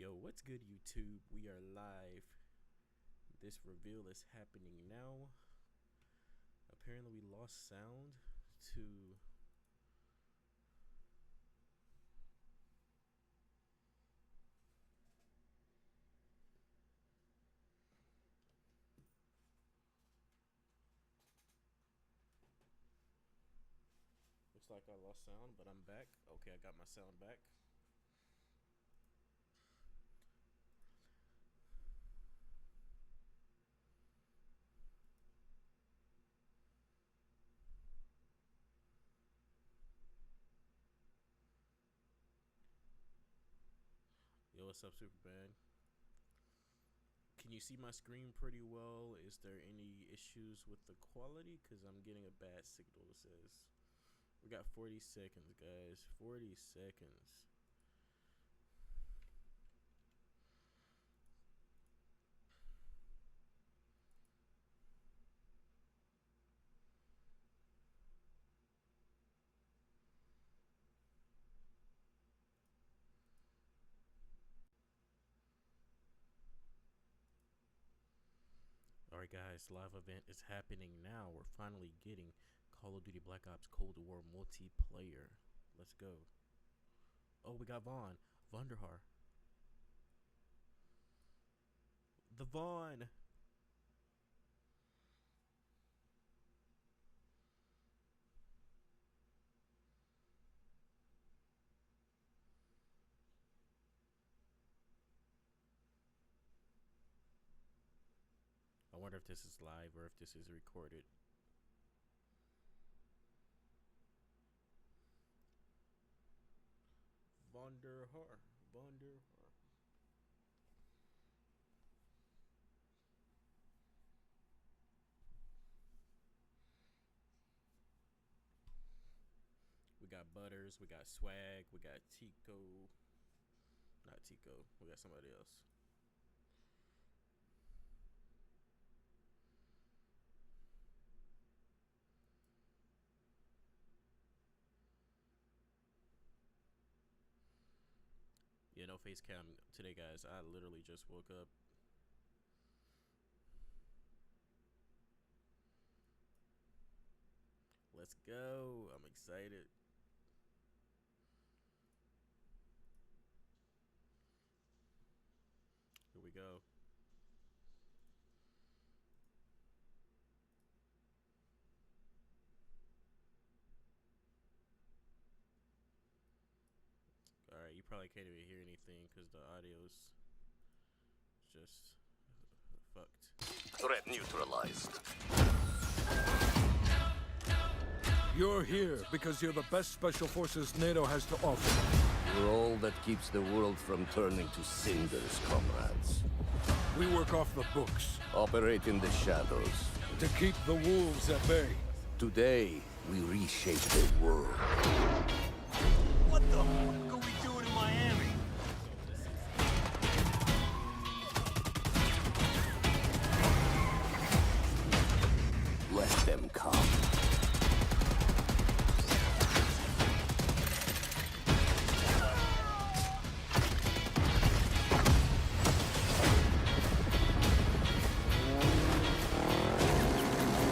Yo, what's good, YouTube? We are live. This reveal is happening now. Apparently we lost sound to looks like I lost sound, but I'm back. Okay, I got my sound back. Yo, what's up, Superman? Can you see my screen pretty well? Is there any issues with the quality? Because I'm getting a bad signal, it says. We got 40 seconds, guys. 40 seconds. Alright guys, live event is happening now. We're finally getting Call of Duty Black Ops Cold War multiplayer. Let's go. Oh, we got Vaughn. Vonderhaar. The Vaughn. I wonder if this is live or if this is recorded. Vonderhaar. We got Butters, we got Swag, we got Tico. Not Tico, we got somebody else. Yeah, no face cam today, guys. I literally just woke up. Let's go. I'm excited. Here we go. Alright, you probably can't even hear anything because the audio's just fucked. Threat neutralized. You're here because you're the best special forces NATO has to offer. We're all that keeps the world from turning to cinders, comrades. We work off the books Operate in the shadows. to keep the wolves at bay. Today, we reshape the world. What the fuck are we doing in Miami? Let them come.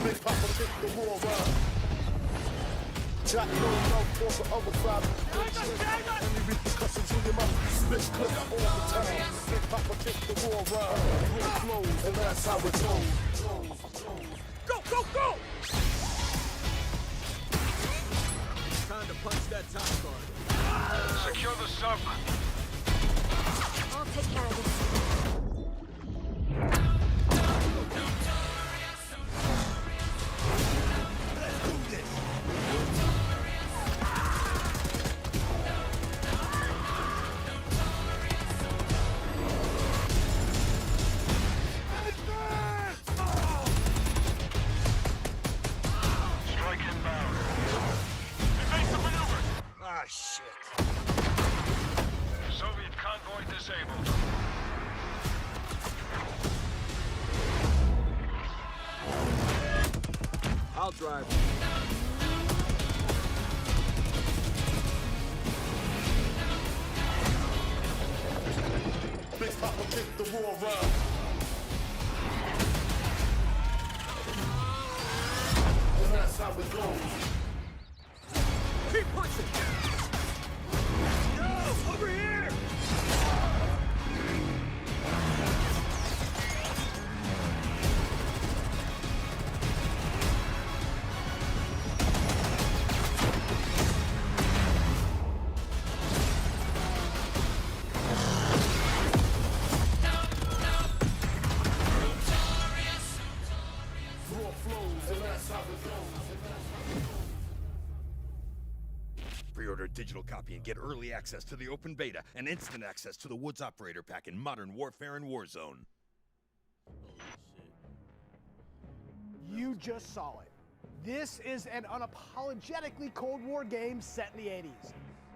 Big Papa hit the war round. Jack no love for the other crowd. Any repercussions in your mouth. Spit clip all the time. Big Papa hit the war round. War flows, and that's how it goes. Go, go, go! Time to punch that top guard. Secure the sub. I'll take care of this. Strike inbound. Evasive maneuver. Ah, shit. Soviet convoy disabled. I'll drive. propagate the war rhyme. And that's how it goes. Keep pushing! No! Over here! War flows, and that's how it goes. Pre-order a digital copy and get early access to the open beta and instant access to the Woods Operator Pack in Modern Warfare and Warzone. You just saw it. This is an unapologetically Cold War game set in the 80s,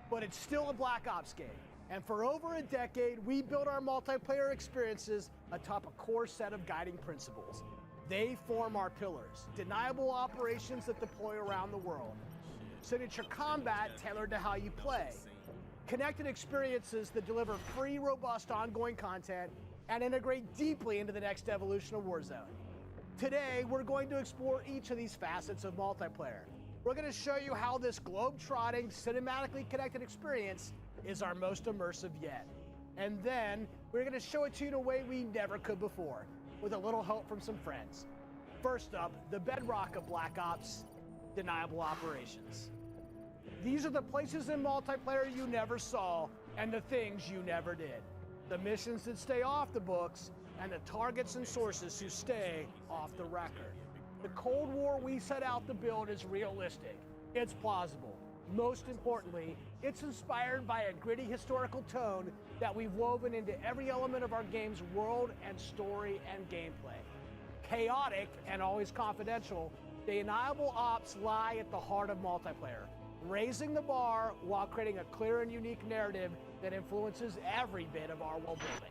but it's still a Black Ops game. And for over a decade, we built our multiplayer experiences atop a core set of guiding principles. They form our pillars: deniable operations that deploy around the world, signature combat tailored to how you play, connected experiences that deliver free, robust, ongoing content, and integrate deeply into the next evolution of Warzone. Today, we're going to explore each of these facets of multiplayer. We're going to show you how this globe-trotting, cinematically connected experience is our most immersive yet. And then, we're going to show it to you in a way we never could before, with a little help from some friends. First up, the bedrock of Black Ops, deniable operations. These are the places in multiplayer you never saw, and the things you never did. The missions that stay off the books, and the targets and sources who stay off the record. The Cold War we set out to build is realistic. It's plausible. Most importantly, it's inspired by a gritty historical tone that we've woven into every element of our game's world and story and gameplay. Chaotic and always confidential, deniable ops lie at the heart of multiplayer, raising the bar while creating a clear and unique narrative that influences every bit of our world building.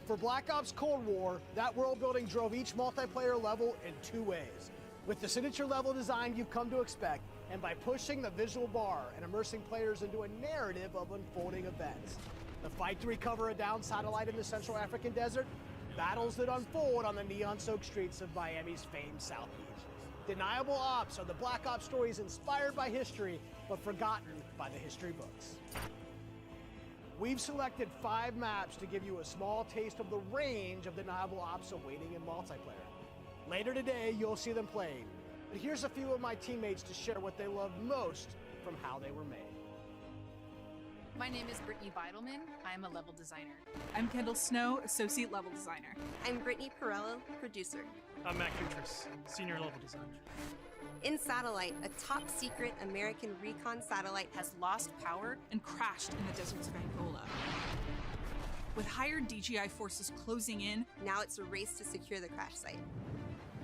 For Black Ops Cold War, that world building drove each multiplayer level in two ways: with the signature level design you've come to expect, and by pushing the visual bar and immersing players into a narrative of unfolding events. The fight to recover a downed satellite in the Central African desert, battles that unfold on the neon-soaked streets of Miami's famed South Beach. Deniable ops are the Black Ops stories inspired by history, but forgotten by the history books. We've selected 5 maps to give you a small taste of the range of deniable ops awaiting in multiplayer. Later today, you'll see them played, but here's a few of my teammates to share what they love most from how they were made. My name is Brittany Beidelman. I'm a level designer. I'm Kendall Snow, Associate Level Designer. I'm Brittany Perello, Producer. I'm Matt Kutris, Senior Level Designer. In Satellite, a top-secret American recon satellite has lost power and crashed in the deserts of Angola. With hired DGI forces closing in, now it's a race to secure the crash site.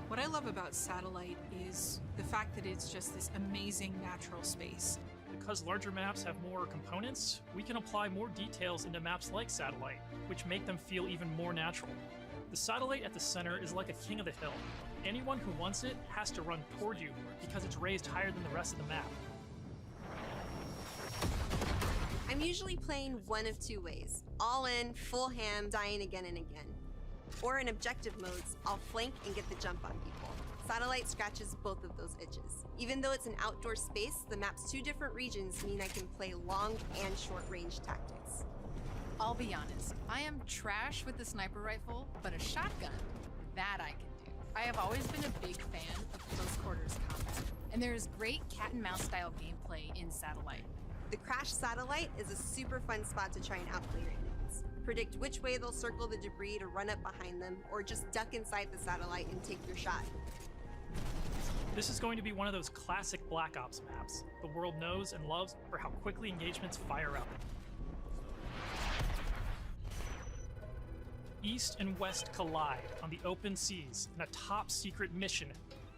What I love about Satellite is the fact that it's just this amazing natural space. Because larger maps have more components, we can apply more details into maps like Satellite, which make them feel even more natural. The satellite at the center is like a king of the hill. Anyone who wants it has to run toward you because it's raised higher than the rest of the map. I'm usually playing one of 2 ways: all in, full ham, dying again and again. Or in objective modes, I'll flank and get the jump on people. Satellite scratches both of those itches. Even though it's an outdoor space, the map's 2 different regions mean I can play long and short range tactics. I'll be honest, I am trash with the sniper rifle, but a shotgun, that I can do. I have always been a big fan of close quarters combat, and there is great cat and mouse style gameplay in Satellite. The Crash Satellite is a super fun spot to try and outplay your enemies. Predict which way they'll circle the debris to run up behind them, or just duck inside the satellite and take your shot. This is going to be one of those classic Black Ops maps the world knows and loves for how quickly engagements fire up. East and West collide on the open seas in a top-secret mission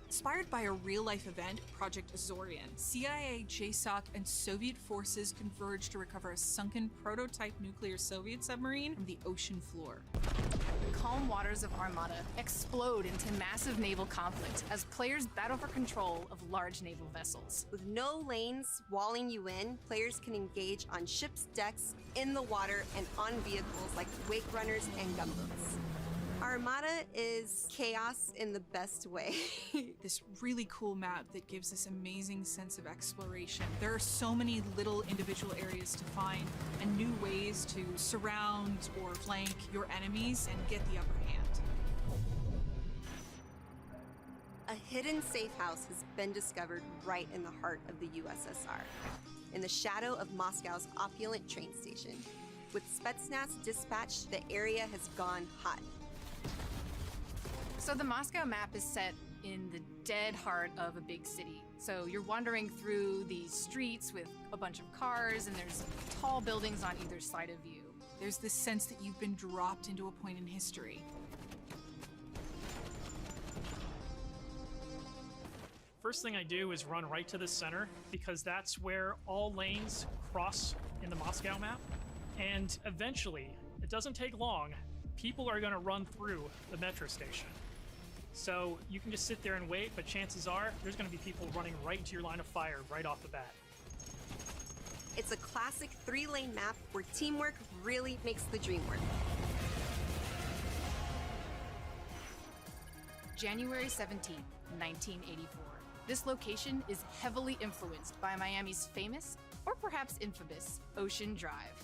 Inspired by a real-life event, Project Azorian, CIA, JSOC, and Soviet forces converged to recover a sunken prototype nuclear Soviet submarine from the ocean floor. The calm waters of Armada explode into massive naval conflict as players battle for control of large naval vessels. With no lanes walling you in, players can engage on ships' decks, in the water, and on vehicles like wake runners and gunboats. Armada is chaos in the best way. This really cool map that gives this amazing sense of exploration. There are so many little individual areas to find and new ways to surround or flank your enemies and get the upper hand. A hidden safe house has been discovered right in the heart of the USSR, in the shadow of Moscow's opulent train station. With Spetsnaz dispatched, the area has gone hot. So the Moscow map is set in the dead heart of a big city. So you're wandering through these streets with a bunch of cars, and there's tall buildings on either side of you. There's this sense that you've been dropped into a point in history. First thing I do is run right to the center, because that's where all lanes cross in the Moscow map. And eventually, it doesn't take long, people are going to run through the metro station. So you can just sit there and wait, but chances are there's going to be people running right into your line of fire right off the bat. It's a classic 3-lane map where teamwork really makes the dream work. January 17th, 1984. This location is heavily influenced by Miami's famous, or perhaps infamous, Ocean Drive.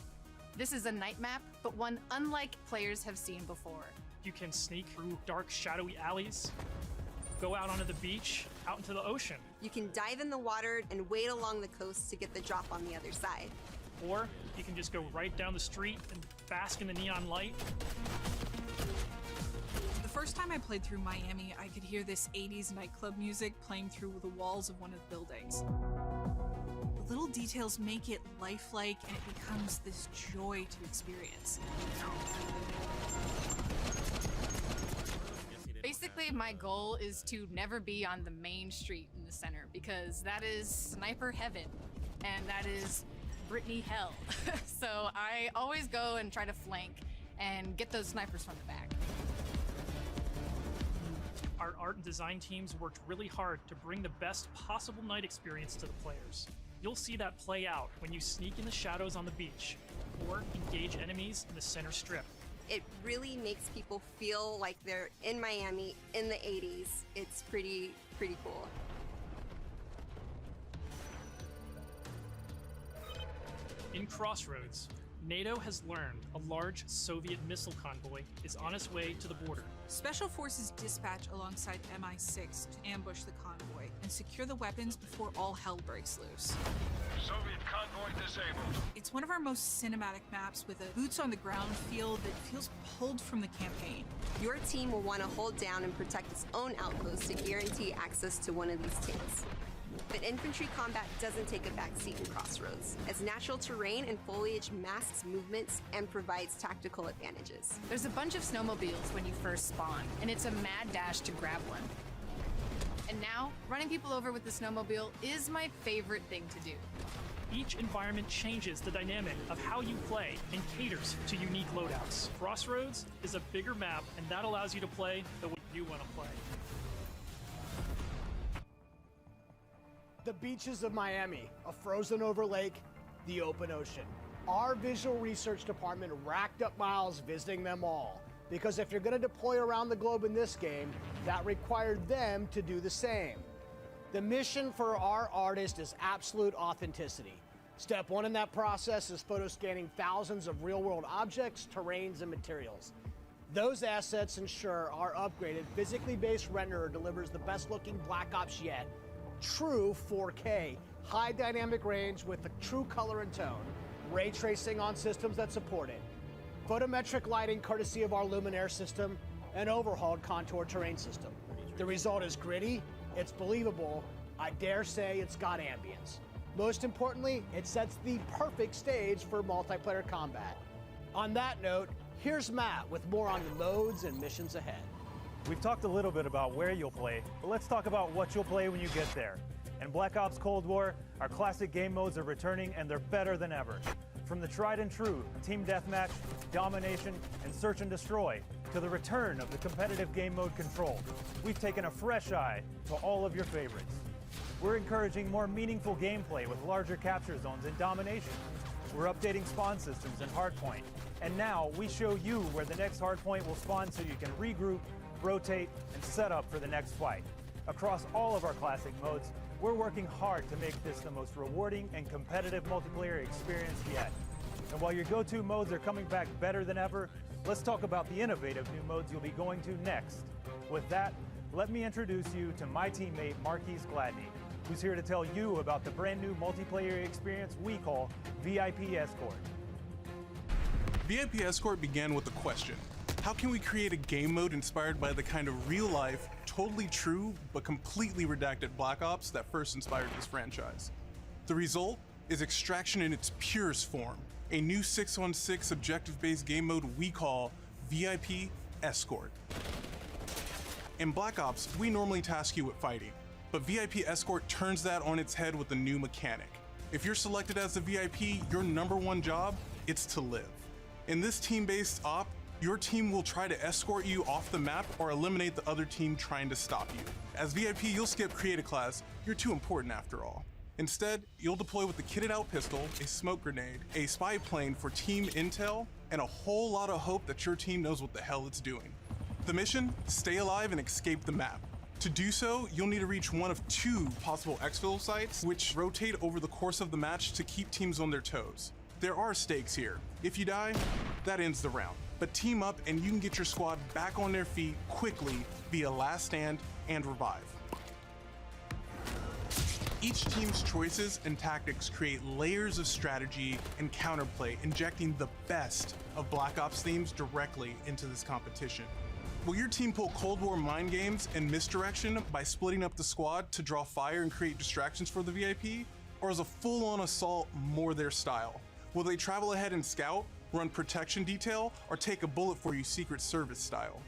This is a night map, but one unlike players have seen before. You can sneak through dark, shadowy alleys, go out onto the beach, out into the ocean. You can dive in the water and wade along the coast to get the drop on the other side. Or you can just go right down the street and bask in the neon light. The first time I played through Miami, I could hear this 80s nightclub music playing through the walls of one of the buildings. The little details make it lifelike, and it becomes this joy to experience. Basically, my goal is to never be on the main street in the center, because that is sniper heaven, and that is Brittany hell. So I always go and try to flank and get those snipers from the back. Our art and design teams worked really hard to bring the best possible night experience to the players. You'll see that play out when you sneak in the shadows on the beach, or engage enemies in the center strip. It really makes people feel like they're in Miami in the 80s. It's pretty cool. In Crossroads, NATO has learned a large Soviet missile convoy is on its way to the border. Special forces dispatch alongside MI6 to ambush the convoy and secure the weapons before all hell breaks loose. Soviet convoy disabled. It's one of our most cinematic maps with a boots-on-the-ground feel that feels pulled from the campaign. Your team will want to hold down and protect its own outpost to guarantee access to one of these tanks. But infantry combat doesn't take a backseat in Crossroads, as natural terrain and foliage masks movements and provides tactical advantages. There's a bunch of snowmobiles when you first spawn, and it's a mad dash to grab one. And now, running people over with the snowmobile is my favorite thing to do. Each environment changes the dynamic of how you play and caters to unique loadouts. Crossroads is a bigger map, and that allows you to play the way you want to play. The beaches of Miami, a frozen over lake, the open ocean. Our visual research department racked up miles visiting them all, because if you're going to deploy around the globe in this game, that required them to do the same. The mission for our artist is absolute authenticity. Step one in that process is photo scanning thousands of real-world objects, terrains, and materials. Those assets ensure our upgraded, physically based renderer delivers the best-looking Black Ops yet. True 4K, high dynamic range with a true color and tone, ray tracing on systems that support it, photometric lighting courtesy of our Luminaire system, and overhauled contour terrain system. The result is gritty, it's believable, I dare say it's got ambience. Most importantly, it sets the perfect stage for multiplayer combat. On that note, here's Matt with more on the modes and missions ahead. We've talked a little bit about where you'll play, but let's talk about what you'll play when you get there. In Black Ops Cold War, our classic game modes are returning and they're better than ever. From the tried and true Team Deathmatch, Domination, and Search and Destroy, to the return of the competitive game mode Control, we've taken a fresh eye to all of your favorites. We're encouraging more meaningful gameplay with larger capture zones in Domination. We're updating spawn systems in Hardpoint. And now we show you where the next hardpoint will spawn so you can regroup, rotate, and set up for the next fight. Across all of our classic modes, we're working hard to make this the most rewarding and competitive multiplayer experience yet. And while your go-to modes are coming back better than ever, let's talk about the innovative new modes you'll be going to next. With that, let me introduce you to my teammate Marquise Gladney, who's here to tell you about the brand new multiplayer experience we call VIP Escort. VIP Escort began with a question. How can we create a game mode inspired by the kind of real-life, totally true, but completely redacted Black Ops that first inspired this franchise? The result is Extraction in its purest form, a new 6-on-6 objective-based game mode we call VIP Escort. In Black Ops, we normally task you with fighting, but VIP Escort turns that on its head with a new mechanic. If you're selected as the VIP, your #1 job is to live. In this team-based op, your team will try to escort you off the map or eliminate the other team trying to stop you. As VIP, you'll skip Create a Class, you're too important after all. Instead, you'll deploy with a kitted out pistol, a smoke grenade, a spy plane for team intel, and a whole lot of hope that your team knows what the hell it's doing. The mission? Stay alive and escape the map. To do so, you'll need to reach one of 2 possible exfil sites, which rotate over the course of the match to keep teams on their toes. There are stakes here. If you die, that ends the round. But team up and you can get your squad back on their feet quickly via Last Stand and Revive. Each team's choices and tactics create layers of strategy and counterplay, injecting the best of Black Ops themes directly into this competition. Will your team pull Cold War mind games and misdirection by splitting up the squad to draw fire and create distractions for the VIP? Or is a full-on assault more their style? Will they travel ahead and scout, run protection detail, or take a bullet for you Secret Service style?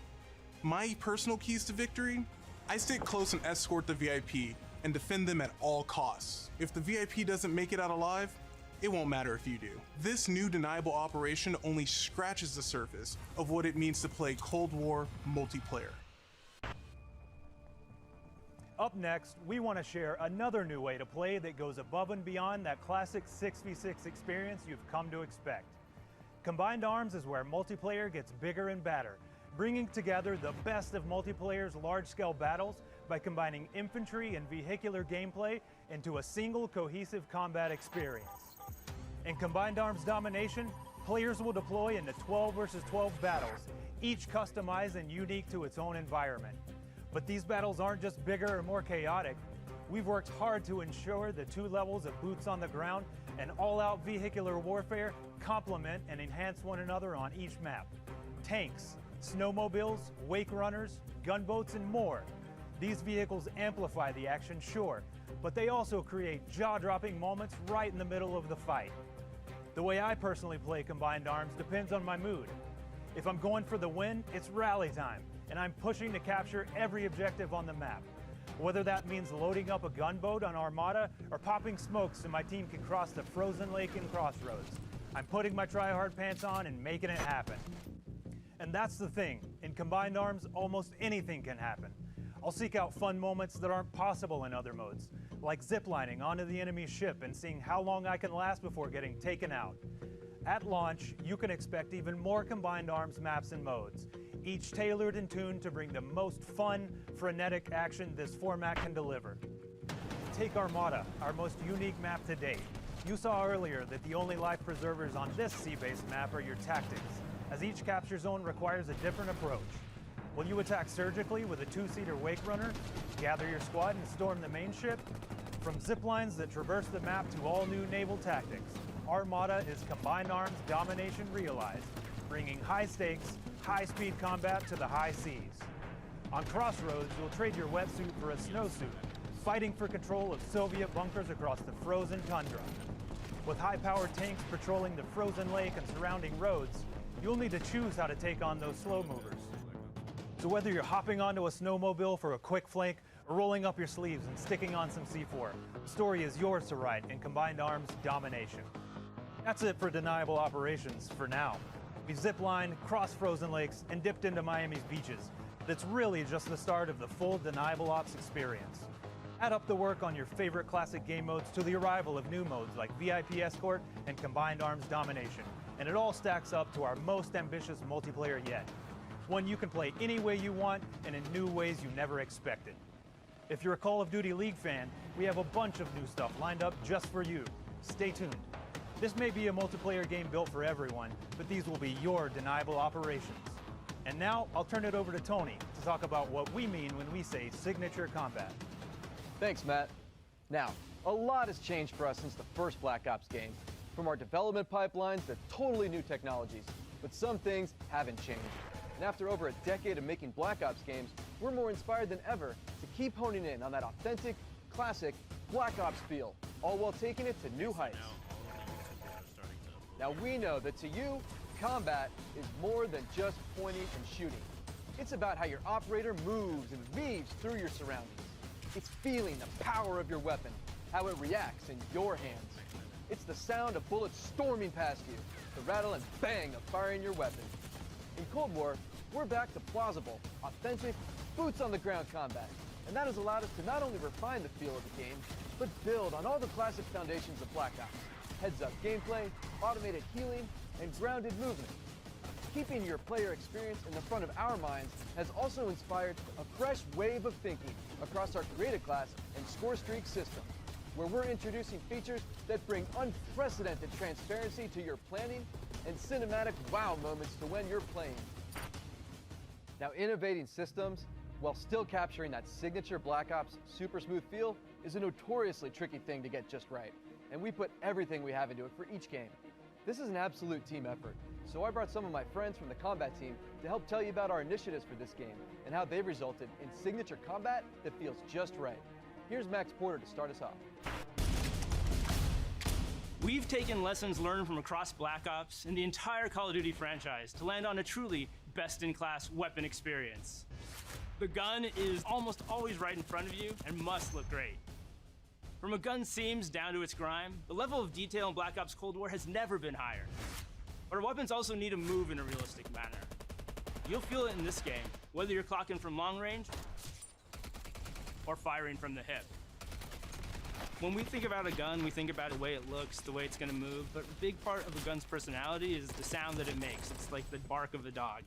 My personal keys to victory? I stick close and escort the VIP and defend them at all costs. If the VIP doesn't make it out alive, it won't matter if you do. This new deniable operation only scratches the surface of what it means to play Cold War multiplayer. Up next, we want to share another new way to play that goes above and beyond that classic 6v6 experience you've come to expect. Combined Arms is where multiplayer gets bigger and badder, bringing together the best of multiplayer's large-scale battles by combining infantry and vehicular gameplay into a single cohesive combat experience. In Combined Arms Domination, players will deploy into 12 versus 12 battles, each customized and unique to its own environment. But these battles aren't just bigger or more chaotic. We've worked hard to ensure the 2 levels of boots on the ground and all-out vehicular warfare complement and enhance one another on each map. Tanks, snowmobiles, wake runners, gunboats, and more. These vehicles amplify the action, sure, but they also create jaw-dropping moments right in the middle of the fight. The way I personally play Combined Arms depends on my mood. If I'm going for the win, it's rally time, and I'm pushing to capture every objective on the map. Whether that means loading up a gunboat on Armada or popping smokes so my team can cross the frozen lake in Crossroads, I'm putting my try-hard pants on and making it happen. And that's the thing, in Combined Arms, almost anything can happen. I'll seek out fun moments that aren't possible in other modes, like ziplining onto the enemy's ship and seeing how long I can last before getting taken out. At launch, you can expect even more Combined Arms maps and modes, each tailored and tuned to bring the most fun, frenetic action this format can deliver. Take Armada, our most unique map to date. You saw earlier that the only life preservers on this sea-based map are your tactics, as each capture zone requires a different approach. Will you attack surgically with a 2-seater wake runner, gather your squad and storm the main ship? From zip lines that traverse the map to all new naval tactics, Armada is Combined Arms Domination realized, bringing high stakes, high-speed combat to the high seas. On Crossroads, you'll trade your wetsuit for a snowsuit, fighting for control of Soviet bunkers across the frozen tundra. With high-powered tanks patrolling the frozen lake and surrounding roads, you'll need to choose how to take on those slow movers. So whether you're hopping onto a snowmobile for a quick flank or rolling up your sleeves and sticking on some C4, the story is yours to write in Combined Arms Domination. That's it for Deniable Operations for now. We've ziplined, crossed frozen lakes, and dipped into Miami's beaches. But it's really just the start of the full Deniable Ops experience. Add up the work on your favorite classic game modes to the arrival of new modes like VIP Escort and Combined Arms Domination, and it all stacks up to our most ambitious multiplayer yet. One you can play any way you want and in new ways you never expected. If you're a Call of Duty League fan, we have a bunch of new stuff lined up just for you. Stay tuned. This may be a multiplayer game built for everyone, but these will be your Deniable Operations. And now, I'll turn it over to Tony to talk about what we mean when we say signature combat. Thanks, Matt. Now, a lot has changed for us since the first Black Ops game. From our development pipelines to totally new technologies, but some things haven't changed. And after over a decade of making Black Ops games, we're more inspired than ever to keep honing in on that authentic, classic Black Ops feel, all while taking it to new heights. Now we know that to you, combat is more than just pointing and shooting. It's about how your operator moves and weaves through your surroundings. It's feeling the power of your weapon, how it reacts in your hands. It's the sound of bullets storming past you, the rattle and bang of firing your weapon. In Cold War, we're back to plausible, authentic, boots-on-the-ground combat, and that has allowed us to not only refine the feel of the game, but build on all the classic foundations of Black Ops. Heads-up gameplay, automated healing, and grounded movement. Keeping your player experience in the front of our minds has also inspired a fresh wave of thinking across our creative class and score streak system, where we're introducing features that bring unprecedented transparency to your planning and cinematic wow moments to when you're playing. Now, innovating systems while still capturing that signature Black Ops super smooth feel is a notoriously tricky thing to get just right, and we put everything we have into it for each game. This is an absolute team effort, so I brought some of my friends from the combat team to help tell you about our initiatives for this game and how they've resulted in signature combat that feels just right. Here's Max Porter to start us off. We've taken lessons learned from across Black Ops and the entire Call of Duty franchise to land on a truly best-in-class weapon experience. The gun is almost always right in front of you and must look great. From a gun's seams down to its grime, the level of detail in Black Ops Cold War has never been higher. But our weapons also need to move in a realistic manner. You'll feel it in this game, whether you're clocking from long range or firing from the hip. When we think about a gun, we think about the way it looks, the way it's gonna move, but a big part of a gun's personality is the sound that it makes. It's like the bark of a dog.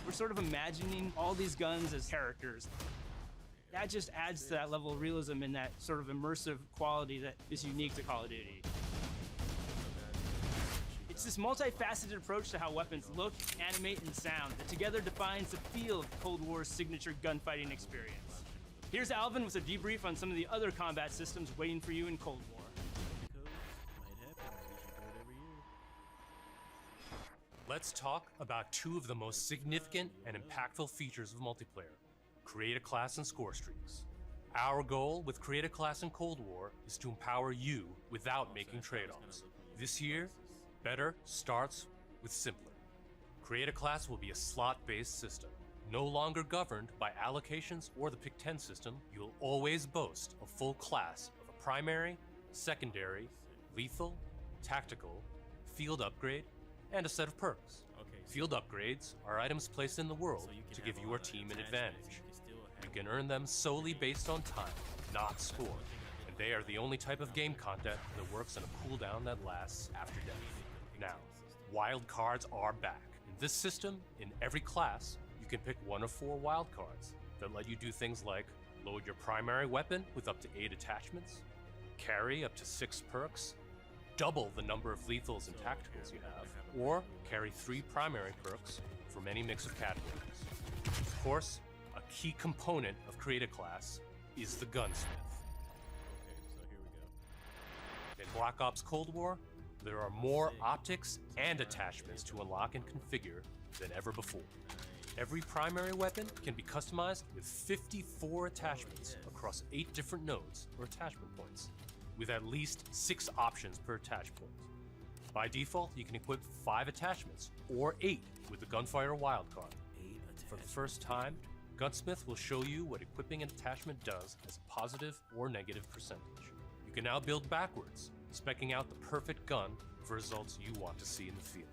We're sort of imagining all these guns as characters. That just adds to that level of realism and that sort of immersive quality that is unique to Call of Duty. It's this multifaceted approach to how weapons look, animate, and sound that together defines the feel of Cold War's signature gunfighting experience. Here's Alvin with a debrief on some of the other combat systems waiting for you in Cold War. Let's talk about two of the most significant and impactful features of multiplayer: create a class and score streaks. Our goal with Create a Class in Cold War is to empower you without making trade-offs. This year, better starts with simpler. Create a Class will be a slot-based system. No longer governed by allocations or the Pick 10 system, you'll always boast a full class of a primary, secondary, lethal, tactical, field upgrade, and a set of perks. Field upgrades are items placed in the world to give your team an advantage. You can earn them solely based on time, not score, and they are the only type of game content that works on a cooldown that lasts after death. Now, wild cards are back. In this system, in every class, you can pick one of 4 wild cards that let you do things like load your primary weapon with up to 8 attachments, carry up to 6 perks, double the number of lethals and tacticals you have, or carry 3 primary perks from any mix of categories. Of course, a key component of Create a Class is the gunsmith. In Black Ops Cold War, there are more optics and attachments to unlock and configure than ever before. Every primary weapon can be customized with 54 attachments across 8 different nodes or attachment points, with at least 6 options per attach point. By default, you can equip 5 attachments, or 8 with the Gunfighter wildcard. For the first time, Gunsmith will show you what equipping an attachment does as a positive or negative percentage. You can now build backwards, speccing out the perfect gun for results you want to see in the field.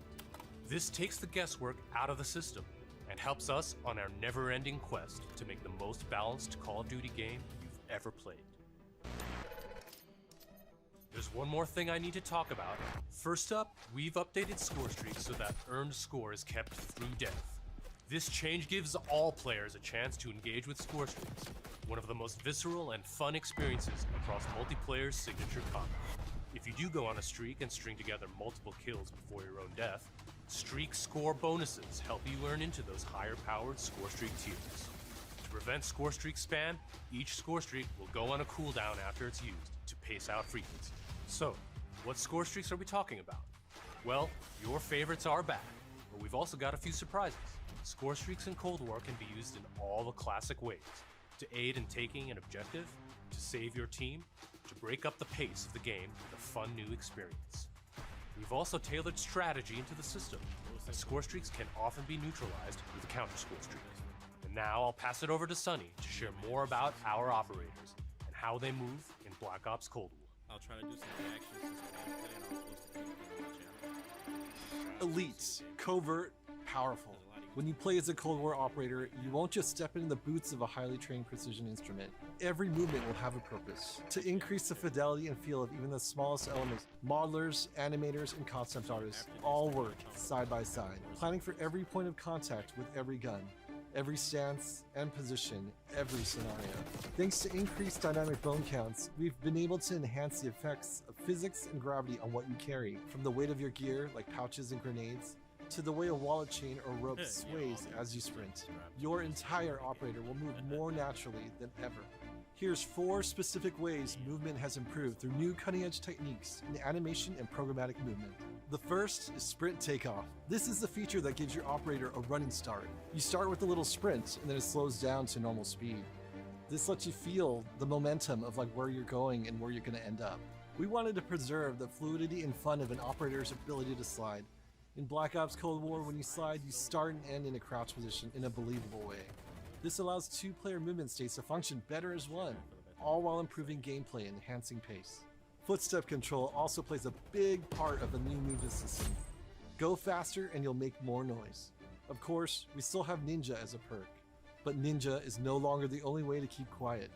This takes the guesswork out of the system and helps us on our never-ending quest to make the most balanced Call of Duty game you've ever played. There's one more thing I need to talk about. First up, we've updated score streaks so that earned score is kept through death. This change gives all players a chance to engage with score streaks, one of the most visceral and fun experiences across multiplayer's signature combat. If you do go on a streak and string together multiple kills before your own death, streak score bonuses help you earn into those higher-powered score streak tiers. To prevent score streak spam, each score streak will go on a cooldown after it's used to pace out frequency. So, what score streaks are we talking about? Well, your favorites are back, but we've also got a few surprises. Score streaks in Cold War can be used in all the classic ways: to aid in taking an objective, to save your team, to break up the pace of the game with a fun new experience. We've also tailored strategy into the system, as score streaks can often be neutralized with counter score streaks. And now I'll pass it over to Sunny to share more about our operators and how they move in Black Ops Cold War. I'll try to do some reactions since I haven't played and I was supposed to be on my channel. Elite, covert, powerful. When you play as a Cold War operator, you won't just step into the boots of a highly trained precision instrument. Every movement will have a purpose. To increase the fidelity and feel of even the smallest elements, modelers, animators, and concept artists all work side by side, planning for every point of contact with every gun, every stance and position, every scenario. Thanks to increased dynamic bone counts, we've been able to enhance the effects of physics and gravity on what you carry, from the weight of your gear, like pouches and grenades, to the way a wallet chain or rope sways as you sprint. Your entire operator will move more naturally than ever. Here's 4 specific ways movement has improved through new cutting-edge techniques in animation and programmatic movement. The first is sprint takeoff. This is the feature that gives your operator a running start. You start with a little sprint and then it slows down to normal speed. This lets you feel the momentum of like where you're going and where you're going to end up. We wanted to preserve the fluidity and fun of an operator's ability to slide. In Black Ops Cold War, when you slide, you start and end in a crouch position in a believable way. This allows 2-player movement states to function better as one, all while improving gameplay and enhancing pace. Footstep control also plays a big part of the new movement system. Go faster and you'll make more noise. Of course, we still have Ninja as a perk, but Ninja is no longer the only way to keep quiet.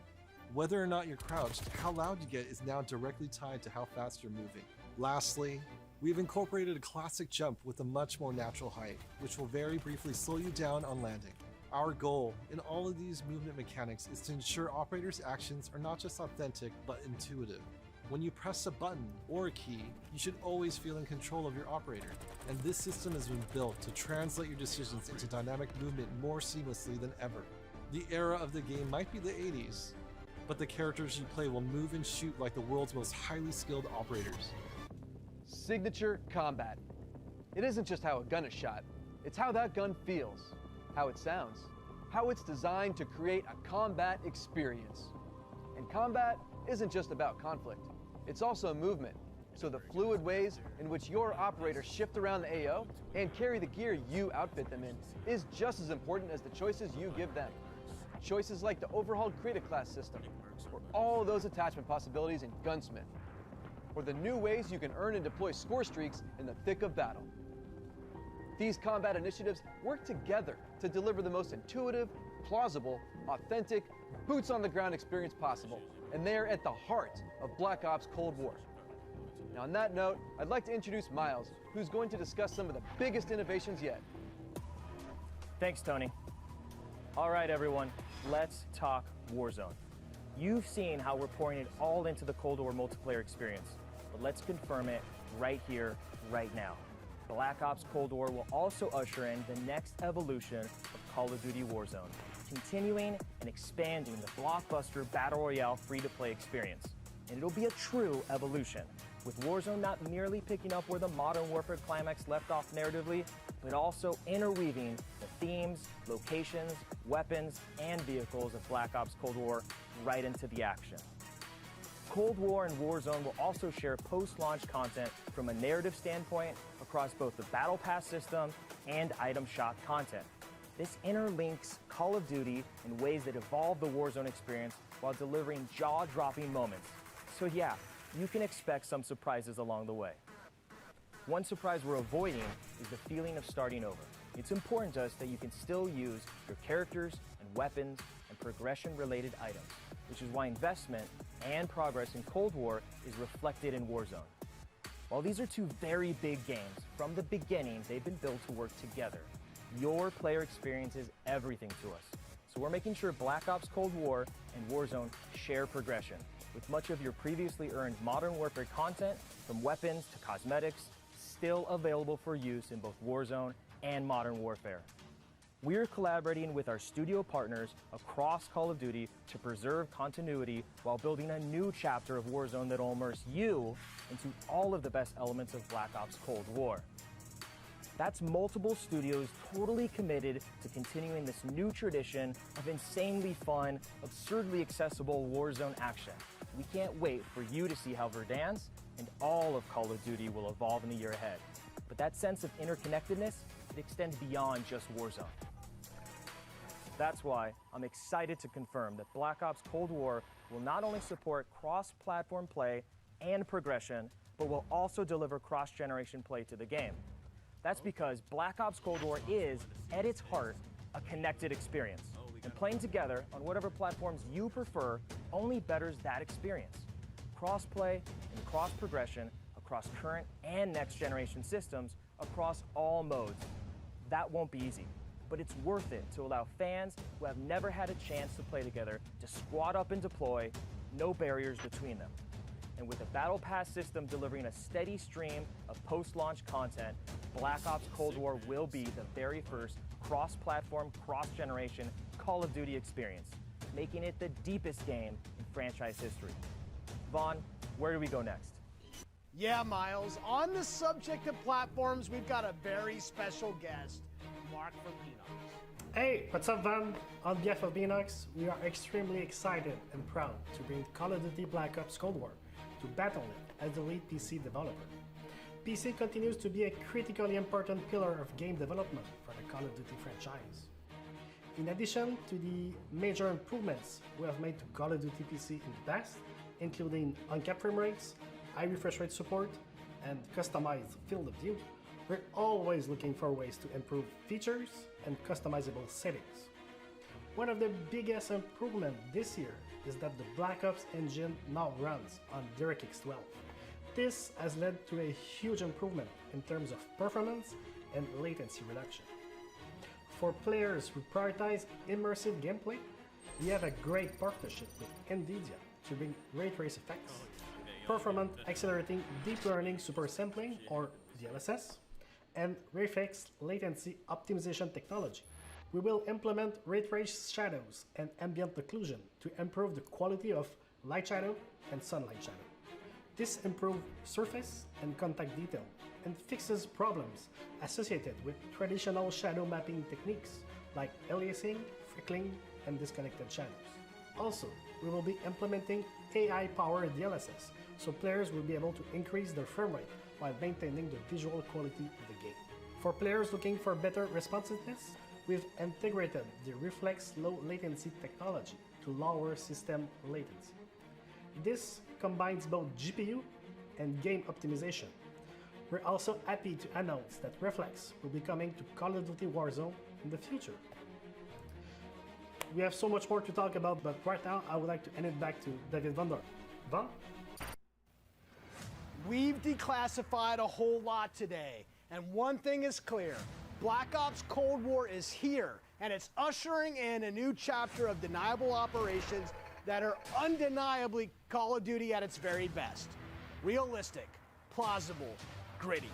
Whether or not you're crouched, how loud you get is now directly tied to how fast you're moving. Lastly, we've incorporated a classic jump with a much more natural height, which will very briefly slow you down on landing. Our goal in all of these movement mechanics is to ensure operators' actions are not just authentic, but intuitive. When you press a button or a key, you should always feel in control of your operator, and this system has been built to translate your decisions into dynamic movement more seamlessly than ever. The era of the game might be the 80s, but the characters you play will move and shoot like the world's most highly skilled operators. Signature combat. It isn't just how a gun is shot, it's how that gun feels, how it sounds, how it's designed to create a combat experience. And combat isn't just about conflict, it's also movement. So the fluid ways in which your operators shift around the AO and carry the gear you outfit them in is just as important as the choices you give them. Choices like the overhauled Create a Class system, or all those attachment possibilities in Gunsmith, or the new ways you can earn and deploy score streaks in the thick of battle. These combat initiatives work together to deliver the most intuitive, plausible, authentic, boots-on-the-ground experience possible, and they are at the heart of Black Ops Cold War. Now on that note, I'd like to introduce Miles, who's going to discuss some of the biggest innovations yet. Thanks, Tony. All right, everyone, let's talk Warzone. You've seen how we're pouring it all into the Cold War multiplayer experience, but let's confirm it right here, right now. Black Ops Cold War will also usher in the next evolution of Call of Duty Warzone, continuing and expanding the blockbuster Battle Royale free-to-play experience. And it'll be a true evolution, with Warzone not merely picking up where the Modern Warfare climax left off narratively, but also interweaving the themes, locations, weapons, and vehicles of Black Ops Cold War right into the action. Cold War and Warzone will also share post-launch content from a narrative standpoint across both the Battle Pass system and item shop content. This interlinks Call of Duty in ways that evolve the Warzone experience while delivering jaw-dropping moments. So yeah, you can expect some surprises along the way. One surprise we're avoiding is the feeling of starting over. It's important to us that you can still use your characters and weapons and progression-related items, which is why investment and progress in Cold War is reflected in Warzone. While these are two very big games, from the beginning they've been built to work together. Your player experience is everything to us. So we're making sure Black Ops Cold War and Warzone share progression, with much of your previously earned Modern Warfare content, from weapons to cosmetics, still available for use in both Warzone and Modern Warfare. We're collaborating with our studio partners across Call of Duty to preserve continuity while building a new chapter of Warzone that'll immerse you into all of the best elements of Black Ops Cold War. That's multiple studios totally committed to continuing this new tradition of insanely fun, absurdly accessible Warzone action. We can't wait for you to see how Verdansk and all of Call of Duty will evolve in the year ahead. But that sense of interconnectedness, it extends beyond just Warzone. That's why I'm excited to confirm that Black Ops Cold War will not only support cross-platform play and progression, but will also deliver cross-generation play to the game. That's because Black Ops Cold War is, at its heart, a connected experience. And playing together on whatever platforms you prefer only betters that experience. Cross-play and cross-progression across current and next-generation systems across all modes. That won't be easy, but it's worth it to allow fans who have never had a chance to play together to squad up and deploy, no barriers between them. And with a Battle Pass system delivering a steady stream of post-launch content, Black Ops Cold War will be the very first cross-platform, cross-generation Call of Duty experience, making it the deepest game in franchise history. Vaughn, where do we go next? Yeah, Miles, on the subject of platforms, we've got a very special guest, Mark from Enox. Hey, what's up, Van? On behalf of Enox, we are extremely excited and proud to bring Call of Duty Black Ops Cold War to Battle.net as the lead PC developer. PC continues to be a critically important pillar of game development for the Call of Duty franchise. In addition to the major improvements we have made to Call of Duty PC in the past, including uncapped frame rates, high refresh rate support, and customized field of view, we're always looking for ways to improve features and customizable settings. One of the biggest improvements this year is that the Black Ops engine now runs on DirectX 12. This has led to a huge improvement in terms of performance and latency reduction. For players who prioritize immersive gameplay, we have a great partnership with NVIDIA to bring ray trace effects, performance accelerating deep learning super sampling or DLSS, and RayFX latency optimization technology. We will implement ray trace shadows and ambient occlusion to improve the quality of light shadow and sunlight shadow. This improves surface and contact detail and fixes problems associated with traditional shadow mapping techniques like aliasing, freckling, and disconnected shadows. Also, we will be implementing AI-powered DLSS, so players will be able to increase their frame rate while maintaining the visual quality of the game. For players looking for better responsiveness, we've integrated the Reflex low latency technology to lower system latency. This combines both GPU and game optimization. We're also happy to announce that Reflex will be coming to Call of Duty Warzone in the future. We have so much more to talk about, but right now I would like to hand it back to David Van Dorn. Van? We've declassified a whole lot today, and one thing is clear. Black Ops Cold War is here, and it's ushering in a new chapter of deniable operations that are undeniably Call of Duty at its very best. Realistic, plausible, gritty.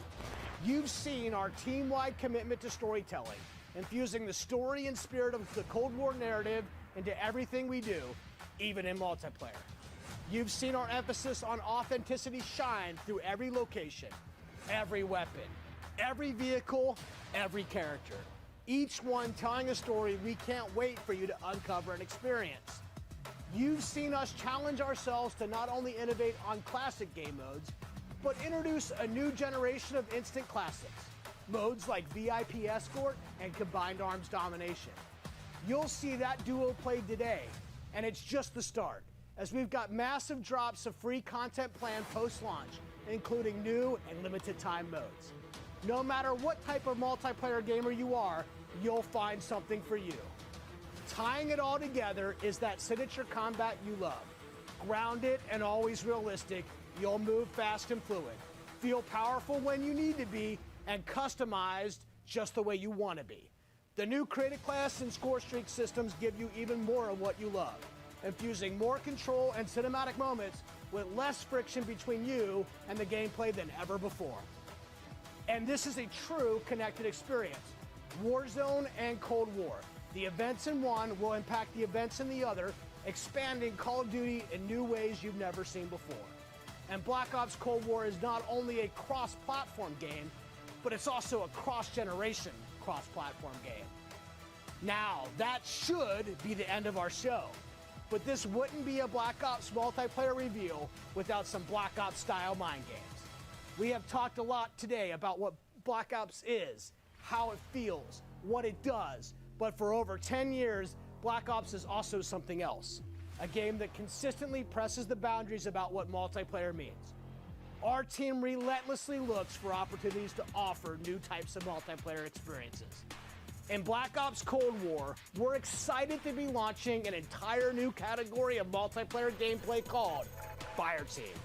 You've seen our team-wide commitment to storytelling, infusing the story and spirit of the Cold War narrative into everything we do, even in multiplayer. You've seen our emphasis on authenticity shine through every location, every weapon, every vehicle, every character. Each one telling a story we can't wait for you to uncover and experience. You've seen us challenge ourselves to not only innovate on classic game modes, but introduce a new generation of instant classics. modes like VIP Escort and Combined Arms Domination. You'll see that duo played today, and it's just the start, as we've got massive drops of free content planned post-launch, including new and limited time modes. No matter what type of multiplayer gamer you are, you'll find something for you. Tying it all together is that signature combat you love. Grounded and always realistic, you'll move fast and fluid, feel powerful when you need to be, and customized just the way you want to be. The new creative class and score streak systems give you even more of what you love, infusing more control and cinematic moments with less friction between you and the gameplay than ever before. And this is a true connected experience. Warzone and Cold War. The events in one will impact the events in the other, expanding Call of Duty in new ways you've never seen before. And Black Ops Cold War is not only a cross-platform game, but it's also a cross-generation cross-platform game. Now, that should be the end of our show, but this wouldn't be a Black Ops multiplayer reveal without some Black Ops style mind games. We have talked a lot today about what Black Ops is, how it feels, what it does, but for over 10 years, Black Ops is also something else. A game that consistently presses the boundaries about what multiplayer means. Our team relentlessly looks for opportunities to offer new types of multiplayer experiences. In Black Ops Cold War, we're excited to be launching an entire new category of multiplayer gameplay called FIRETEAM.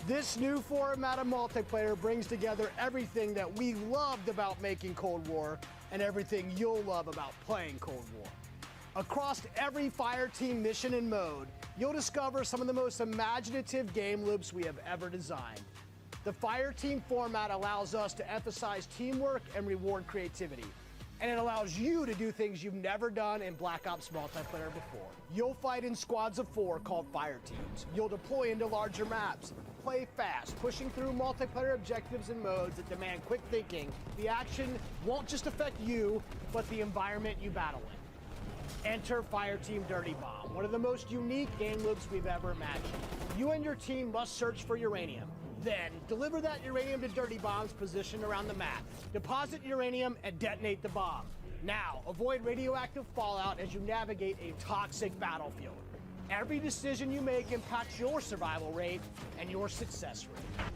This new format of multiplayer brings together everything that we loved about making Cold War and everything you'll love about playing Cold War. Across every FIRETEAM mission and mode, you'll discover some of the most imaginative game loops we have ever designed. The FIRETEAM format allows us to emphasize teamwork and reward creativity, and it allows you to do things you've never done in Black Ops multiplayer before. You'll fight in squads of 4 called FIRETEAMs. You'll deploy into larger maps, play fast, pushing through multiplayer objectives and modes that demand quick thinking. The action won't just affect you, but the environment you battle in. Enter FIRETEAM Dirty Bomb, one of the most unique game loops we've ever imagined. You and your team must search for uranium. Then, deliver that uranium to Dirty Bomb's position around the map. Deposit uranium and detonate the bomb. Now, avoid radioactive fallout as you navigate a toxic battlefield. Every decision you make impacts your survival rate and your success rate.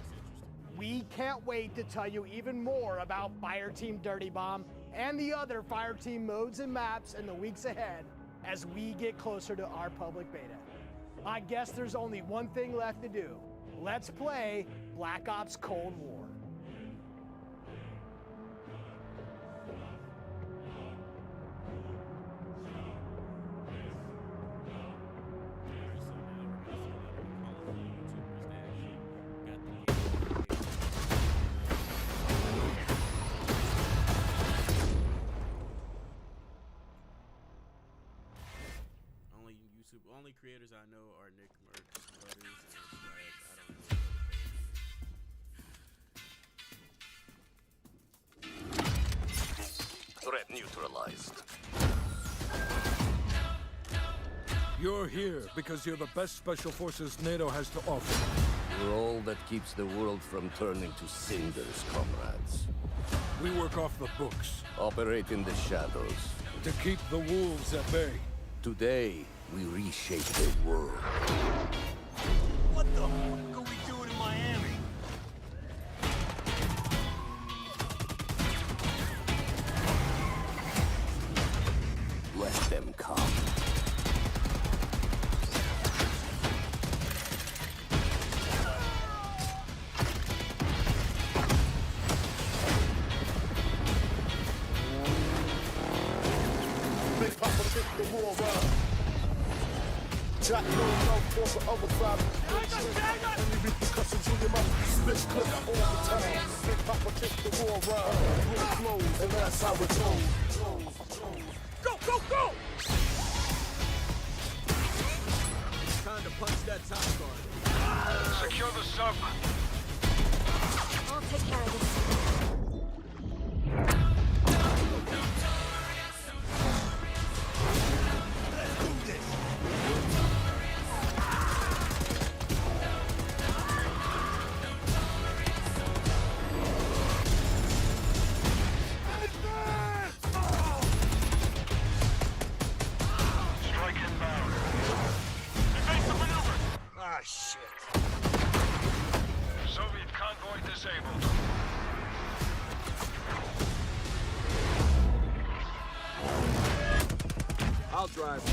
We can't wait to tell you even more about FIRETEAM Dirty Bomb and the other FIRETEAM modes and maps in the weeks ahead as we get closer to our public beta. I guess there's only one thing left to do. Let's play Black Ops Cold War. Only creators I know are Nick Merckx, Butters, and Swag. I don't know. Threat neutralized. You're here because you're the best special forces NATO has to offer. We're all that keeps the world from turning to cinders, comrades. We work off the books. Operate in the shadows. To keep the wolves at bay. Today, we reshape the world. What the fuck are we doing in Miami? Let them come. Big Papa took the war around. Jack no love for the other side. Any repercussions in your mouth. Split clip all the time. Big Papa took the war around. Rule flows, and that's how it goes. Go, go, go! Time to punch that top guard. Secure the sub. I'll take care of this. drive.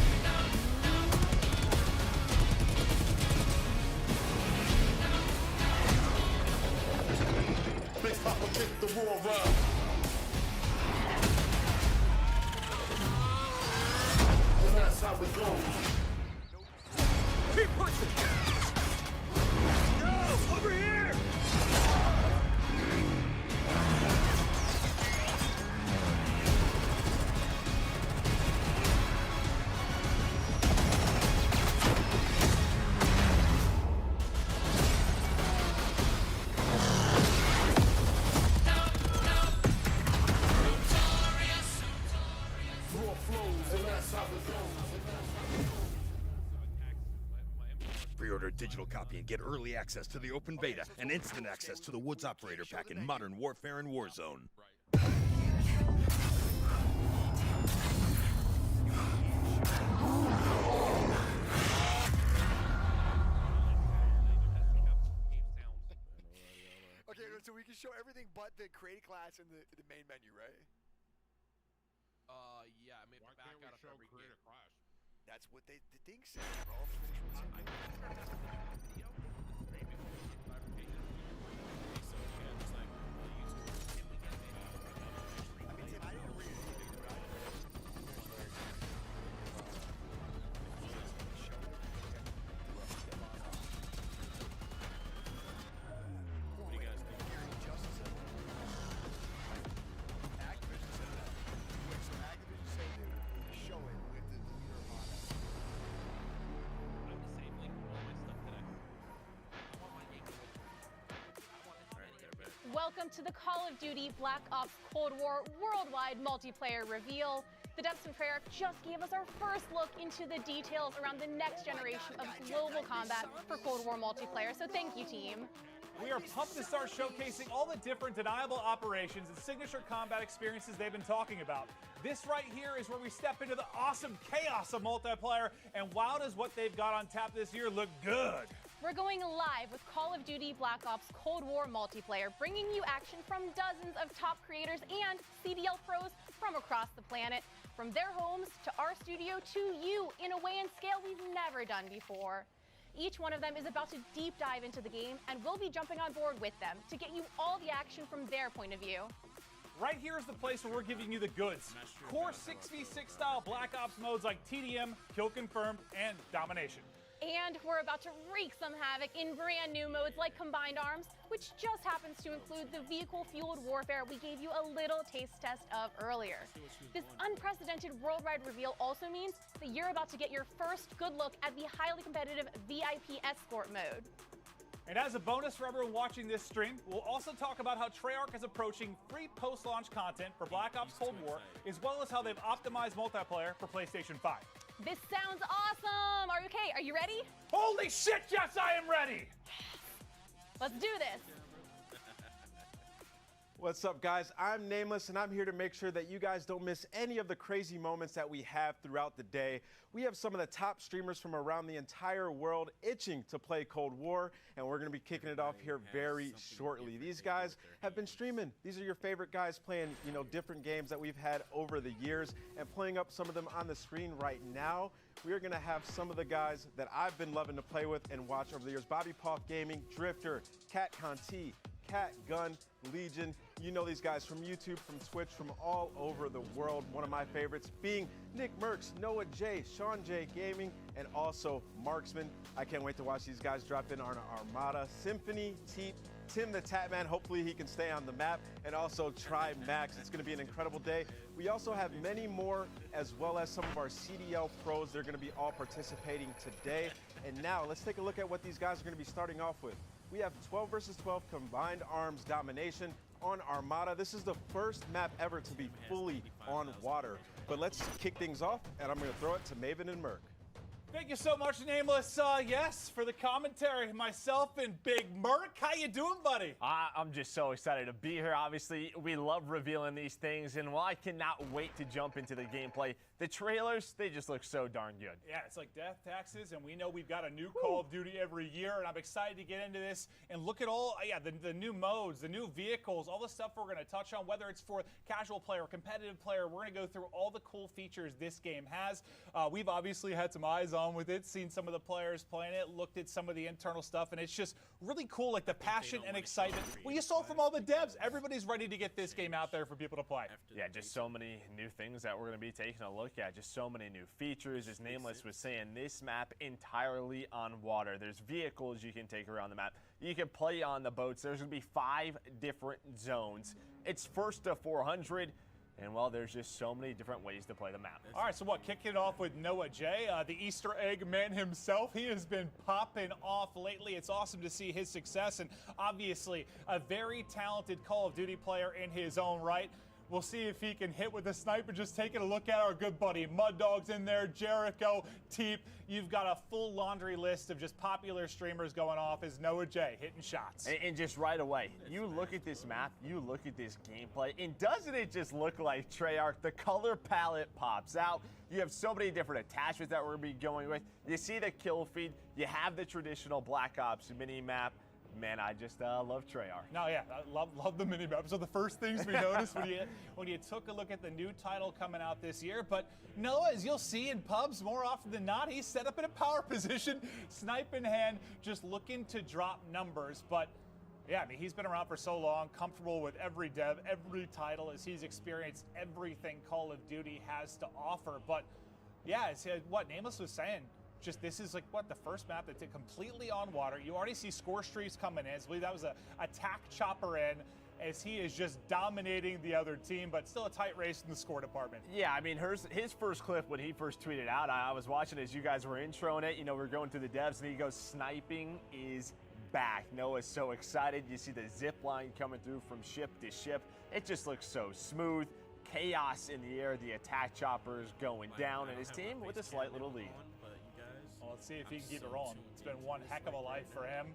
Big Papa kick the war around. And that's how it goes. Keep pushing! No! Over here! Pre-order digital copy and get early access to the open beta and instant access to the Woods Operator Pack in Modern Warfare and Warzone. Okay, so we can show everything but the create class in the main menu, right? Yeah, I mean, back out of every create a class. That's what the thing said, bro. I'm just making sure it's Welcome to the Call of Duty Black Ops Cold War worldwide multiplayer reveal. The Depths and Prayer just gave us our first look into the details around the next generation of global combat for Cold War multiplayer, so thank you, team. We are pumped to start showcasing all the different deniable operations and signature combat experiences they've been talking about. This right here is where we step into the awesome chaos of multiplayer, and wow, does what they've got on tap this year look good. We're going live with Call of Duty Black Ops Cold War multiplayer, bringing you action from dozens of top creators and CDL pros from across the planet, from their homes to our studio to you in a way and scale we've never done before. Each one of them is about to deep dive into the game, and we'll be jumping on board with them to get you all the action from their point of view. Right here is the place where we're giving you the goods. Core 6v6 style Black Ops modes like TDM, Kill Confirmed, and Domination. And we're about to wreak some havoc in brand new modes like Combined Arms, which just happens to include the vehicle-fueled warfare we gave you a little taste test of earlier. This unprecedented worldwide reveal also means that you're about to get your first good look at the highly competitive VIP Escort mode. And as a bonus for everyone watching this stream, we'll also talk about how Treyarch is approaching free post-launch content for Black Ops Cold War, as well as how they've optimized multiplayer for PlayStation 5. This sounds awesome! Are you okay? Are you ready? Holy shit, yes, I am ready! Let's do this! What's up, guys? I'm Nameless, and I'm here to make sure that you guys don't miss any of the crazy moments that we have throughout the day. We have some of the top streamers from around the entire world itching to play Cold War, and we're going to be kicking it off here very shortly. These guys have been streaming. These are your favorite guys playing, different games that we've had over the years, and playing up some of them on the screen right now. We are going to have some of the guys that I've been loving to play with and watch over the years. Bobby Poff Gaming, Drifter, Cat Conti, Cat Gun, Legion. You know these guys from YouTube, from Twitch, from all over the world. One of my favorites being Nick Merckx, Noah J, Sean J Gaming, and also Marksman. I can't wait to watch these guys drop in on our Armada. Symphony, Teep, Tim the Tatman, hopefully he can stay on the map, and also Tribe Max. It's going to be an incredible day. We also have many more, as well as some of our CDL pros. They're going to be all participating today. And now let's take a look at what these guys are going to be starting off with. We have 12 versus 12 Combined Arms Domination on Armada. This is the first map ever to be fully on water. But let's kick things off, and I'm going to throw it to Maven and Merc. Thank you so much, Nameless. Yes, for the commentary. Myself and Big Merc. How you doing, buddy? I'm just so excited to be here. Obviously, we love revealing these things, and while I cannot wait to jump into the gameplay, the trailers, they just look so darn good. Yeah, it's like death taxes, and we know we've got a new Call of Duty every year, and I'm excited to get into this and look at all, the new modes, the new vehicles, all the stuff we're going to touch on, whether it's for casual player, competitive player. We're going to go through all the cool features this game has. We've obviously had some eyes on with it, seen some of the players playing it, looked at some of the internal stuff, and it's just really cool, like the passion and excitement. Well, you saw from all the devs, everybody's ready to get this game out there for people to play. Yeah, just so many new things that we're going to be taking a look at, just so many new features. As Nameless was saying, this map entirely on water. There's vehicles you can take around the map. You can play on the boats. There's going to be 5 different zones. It's first to 400. And, well, there's just so many different ways to play the map. All right, so kicking it off with Noah J, the Easter egg man himself. He has been popping off lately. It's awesome to see his success, and obviously a very talented Call of Duty player in his own right. We'll see if he can hit with a sniper. Just taking a look at our good buddy Mud Dog's in there, Jericho, Teep. You've got a full laundry list of just popular streamers going off as Noah J hitting shots. And just right away, you look at this map, you look at this gameplay, and doesn't it just look like Treyarch? The color palette pops out. You have so many different attachments that we're going to be going with. You see the kill feed. You have the traditional Black Ops mini map. Man, I just love Treyarch. No, yeah, I love the mini map. So the first things we noticed when you took a look at the new title coming out this year, but Noah, as you'll see in pubs more often than not, he's set up in a power position, snipe in hand, just looking to drop numbers. But yeah, I mean, he's been around for so long, comfortable with every dev, every title, as he's experienced everything Call of Duty has to offer. But yeah, it's what Nameless was saying. Just this is like the first map that's completely on water. You already see score streaks coming in. I believe that was a attack chopper in, as he is just dominating the other team, but still a tight race in the score department. Yeah, I mean, his first clip when he first tweeted out, I was watching as you guys were introing it. You know, we're going through the devs, and he goes, "Sniping is back." Noah's so excited. You see the zip line coming through from ship to ship. It just looks so smooth. Chaos in the air. The attack chopper is going down, and his team with a slight little lead. Well, let's see if he can keep it rolling. It's been one heck of a life for him.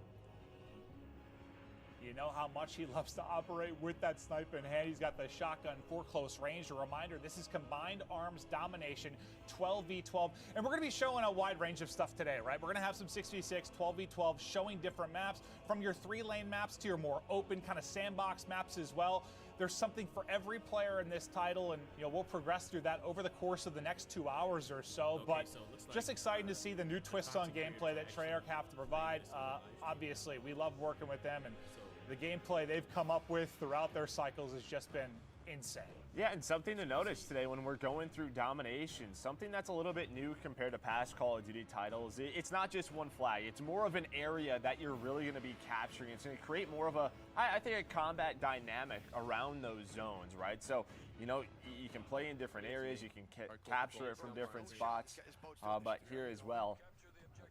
You know how much he loves to operate with that sniper in hand. He's got the shotgun for close range. A reminder, this is combined arms domination, 12v12. And we're going to be showing a wide range of stuff today, right? We're going to have some 6v6, 12v12, showing different maps, from your 3-lane maps to your more open kind of sandbox maps as well. There's something for every player in this title, and we'll progress through that over the course of the next 2 hours or so. But just exciting to see the new twists on gameplay that Treyarch have to provide. Obviously, we love working with them, and the gameplay they've come up with throughout their cycles has just been insane. Yeah, and something to notice today when we're going through domination, something that's a little bit new compared to past Call of Duty titles. It's not just one flag. It's more of an area that you're really going to be capturing. It's going to create more of I think, a combat dynamic around those zones, right? So, you can play in different areas. You can capture it from different spots. But here as well,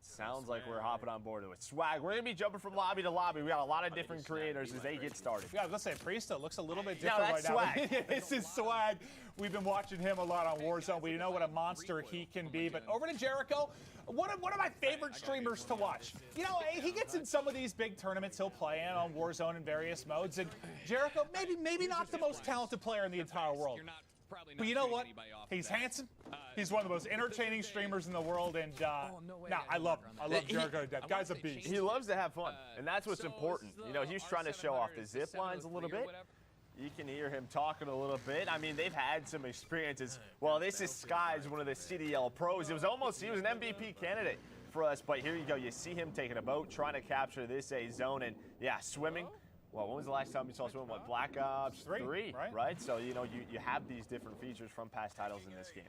sounds like we're hopping on board with swag. We're going to be jumping from lobby to lobby. We got a lot of different creators as they get started. Yeah, I was going to say, Priesta looks a little bit different right now. Swag. This is swag. We've been watching him a lot on Warzone. We know what a monster he can be. But over to Jericho, one of my favorite streamers to watch. He gets in some of these big tournaments he'll play in on Warzone in various modes. And Jericho, maybe not the most talented player in the entire world. But you know what? He's handsome. He's one of the most entertaining streamers in the world, and I love him. I love Jericho to death. Guy's a beast. He loves to have fun, and that's what's important. He's trying to show off the zip lines a little bit. You can hear him talking a little bit. I mean, they've had some experiences. Well, this is Sky's one of the CDL pros. He was an MVP candidate for us, but here you go. You see him taking a boat, trying to capture this A zone, and yeah, swimming. Well, when was the last time you saw someone with Black Ops 3, right? So, you have these different features from past titles in this game.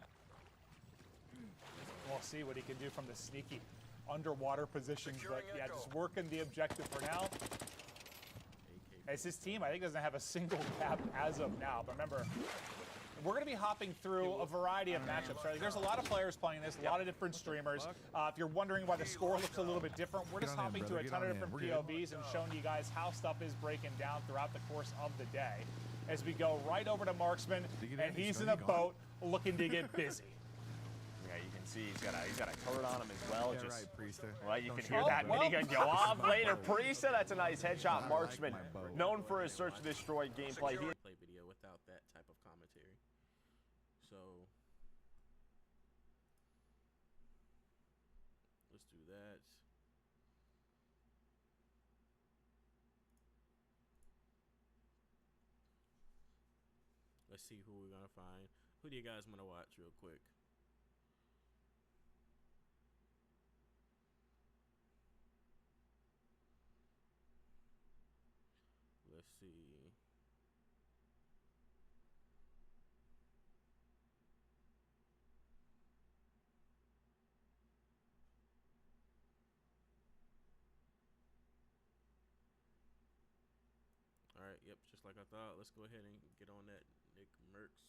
We'll see what he can do from the sneaky underwater positions, but yeah, just working the objective for now. As his team, I think, doesn't have a single cap as of now, but remember, we're going to be hopping through a variety of matchups, right? There's a lot of players playing this, a lot of different streamers. If you're wondering why the score looks a little bit different, we're just hopping to a ton of different POVs and showing you guys how stuff is breaking down throughout the course of the day. As we go right over to Marksman, and he's in a boat looking to get busy. Yeah, Yeah, you can see he's got a turret on him as well. Yeah, just right, Priester. Right, you can hear that minigun go off later. Priester, that's a nice headshot marksman, known for his search and destroy gameplay. Play video without that type of commentary. So let's do that. Let's see who we're gonna find. Who do you guys want to watch real quick? Let's see. All right, yep, just like I thought. Let's go ahead and get on that Nick Mercs.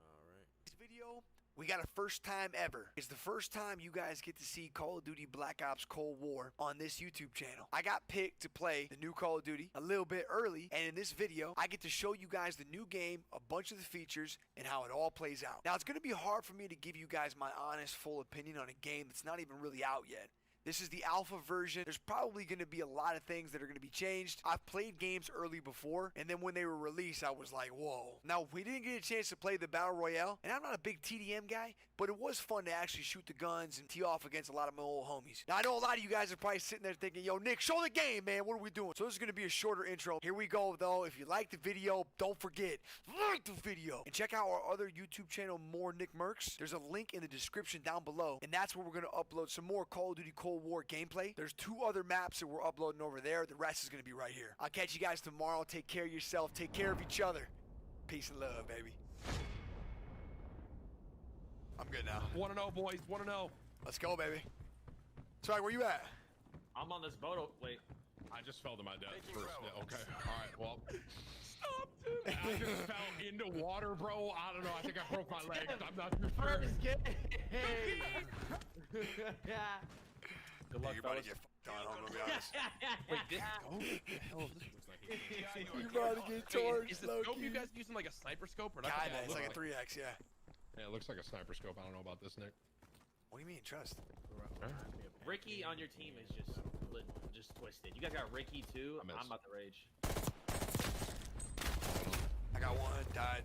All right. This video, we got a first time ever. It's the first time you guys get to see Call of Duty Black Ops Cold War on this YouTube channel. I got picked to play the new Call of Duty a little bit early, and in this video, I get to show you guys the new game, a bunch of the features, and how it all plays out. Now, it's going to be hard for me to give you guys my honest, full opinion on a game that's not even really out yet. This is the alpha version. There's probably going to be a lot of things that are going to be changed. I've played games early before, and then when they were released, I was like, whoa. Now, we didn't get a chance to play the Battle Royale, and I'm not a big TDM guy, but it was fun to actually shoot the guns and tee off against a lot of my old homies. Now, I know a lot of you guys are probably sitting there thinking, yo, Nick, show the game, man. What are we doing? So this is going to be a shorter intro. Here we go, though. If you like the video, don't forget, like the video. And check out our other YouTube channel, More Nick Mercs. There's a link in the description down below, and that's where we're going to upload some more Call of Duty Cold War gameplay. There's 2 other maps that we're uploading over there. The rest is going to be right here. I'll catch you guys tomorrow. Take care of yourself. Take care of each other. Peace and love, baby. I'm good now. 1-0, boys. 1-0. Let's go, baby. Sorry, where you at? I'm on this boat. Wait. I just fell to my death first. Yeah, okay. All right. Well. Stop, dude. I just fell into water, bro. I don't know. I think I broke my leg. I'm not too sure. Good luck, you're about to get fucked on, I'm gonna be honest. Wait, this scope? What the hell is this? You're about to get torched, Is the scope you guys using like a sniper scope or not? Kinda, it's like a 3X, yeah. Yeah, it looks like a sniper scope. I don't know about this, Nick. What do you mean, trust? Ricky on your team is just twisted. You guys got Ricky too. I'm about to rage. I got one, died.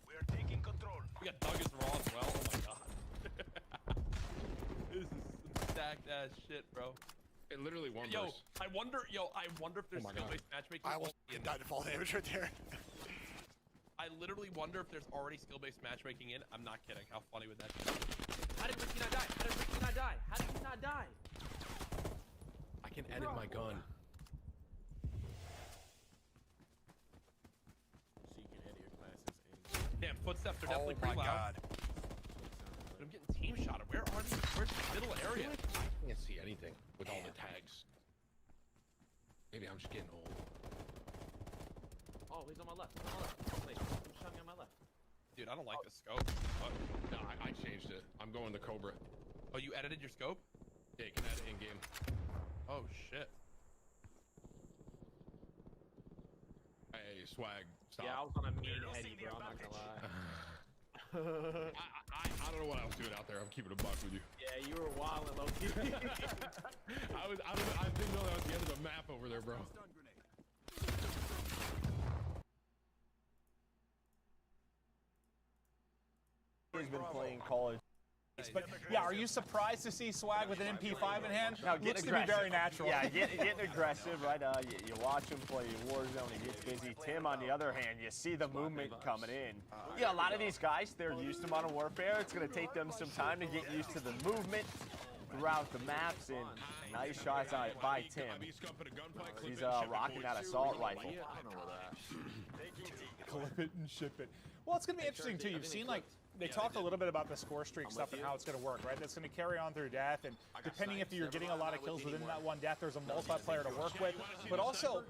We are taking control. We got Douglas Raw as well. Oh my god. This is some stacked ass shit, bro. It literally won. Yo, I wonder if there's skill-based matchmaking. I almost died to fall damage right there. I literally wonder if there's already skill-based matchmaking in. I'm not kidding. How funny would that be? How did Ricky not die? How did Ricky not die? How did he not die? I can edit my gun. So you can edit your classes. Damn, footsteps are definitely pretty loud. But I'm getting team shot. Where are these? Where's the middle area? I can't see anything with all the tags. Maybe I'm just getting old. Oh, he's on my left. He's on my left. Wait, I'm showing you on my left. Dude, I don't like the scope. No, I changed it. I'm going the Cobra. Oh, you edited your scope? Yeah, you can edit in-game. Oh, shit. Hey, swag, stop. Yeah, I was on a mean Eddie, bro. I'm not gonna lie. I don't know what I was doing out there. I'm keeping a buck with you. Yeah, you were wildin' low-key. I didn't know that was the end of the map over there, bro. He's been playing college. But yeah, are you surprised to see Swag with an MP5 in hand? No, Looks to be very natural. Yeah, getting aggressive, right? You watch him play Warzone, he gets busy. Tim, on the other hand, you see the movement coming in. Yeah, a lot of these guys, they're used to Modern Warfare. It's going to take them some time to get used to the movement throughout the maps, and nice shots out by Tim. He's rocking that assault rifle. Clip it and ship it. Well, it's going to be interesting, too. You've seen, like, they talked a little bit about the score streak stuff and how it's going to work, right? That's going to carry on through death, and depending if you're getting a lot of kills within that one death, there's a multiplayer to work with. But also,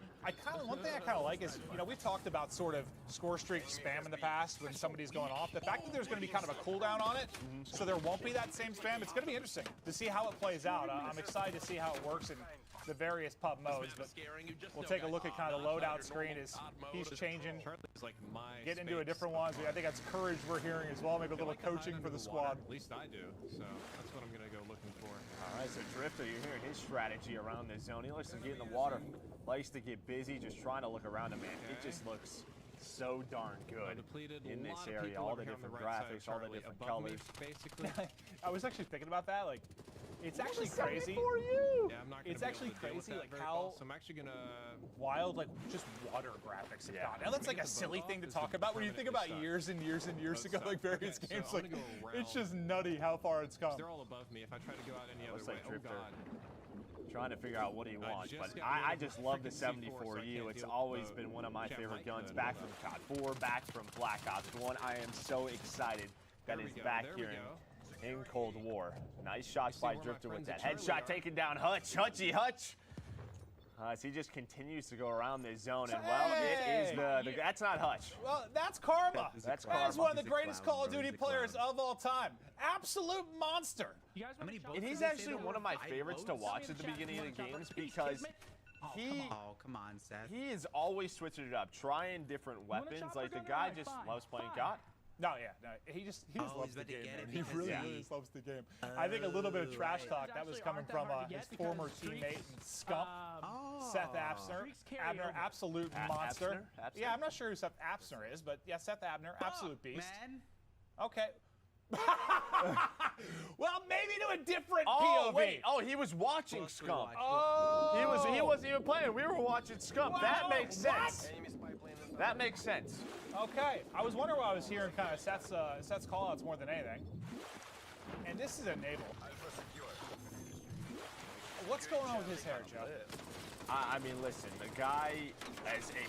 one thing I kind of like is, you know, we've talked about sort of score streak spam in the past when somebody's going off. The fact that there's going to be kind of a cooldown on it, so there won't be that same spam. It's going to be interesting to see how it plays out. I'm excited to see how it works in the various pub modes, but we'll take a look at kind of the loadout screen as he's changing, getting into a different one. I think that's courage we're hearing as well, maybe a little coaching for the squad. At least I do, so that's what I'm going to go looking for. All right, so Drifter, you're hearing his strategy around this zone. He likes to get in the water, likes to get busy, just trying to look around him, man. It just looks so darn good in this area. All the different graphics, all the different colors. Basically. I was actually thinking about that, like, it's actually crazy. Yeah, I'm not gonna it's be actually actually able to deal with crazy, that like very how well, so I'm actually gonna wild, like just water graphics have gotten. Now that's like a silly thing to talk about when you think about years and years and years ago, like various games. so I'm Like gonna go it's just nutty how far it's come. They're all above me. If I try to go out any other Looks way, like oh Drifter god. trying to figure out what he wants, just but got I rid of just the love the freaking C4, 74U. so I can't It's deal always with been one of my Chat favorite Light guns, Gun, back from COD 4, back from Black Ops 1. I am so excited that There we it's go, back there we here go. in Cold War. Nice shots see by where my Drifter with that friends at Charlie headshot, are. taking down Hutch. Hutchy Hutch. As he just continues to go around this zone, and well, it is the that's not Hutch. Well, that's Karma. That's That is Karma. one of the greatest Call of Duty players of all time. Absolute monster. And he's actually one of my favorites to watch at the beginning of the games because come on, Seth. he is always switching it up, trying different weapons. Like the guy just loves playing COD. No, he just loves the game. He really loves the game. I think a little bit of trash talk that was coming from his former teammate and scump, Seth Abner. Abner, absolute monster. Yeah, I'm not sure who Seth Abner is, but yeah, Seth Abner, absolute beast. Okay. Well, maybe to a different POV. Wait. Oh, he was watching Scump. Oh. He wasn't even playing. We were watching Scump. That makes sense. That makes sense. Okay. I was wondering why I was hearing kind of Seth's callouts more than anything. And this is a naval. What's going on with his hair, Joe? I mean, listen, the guy has a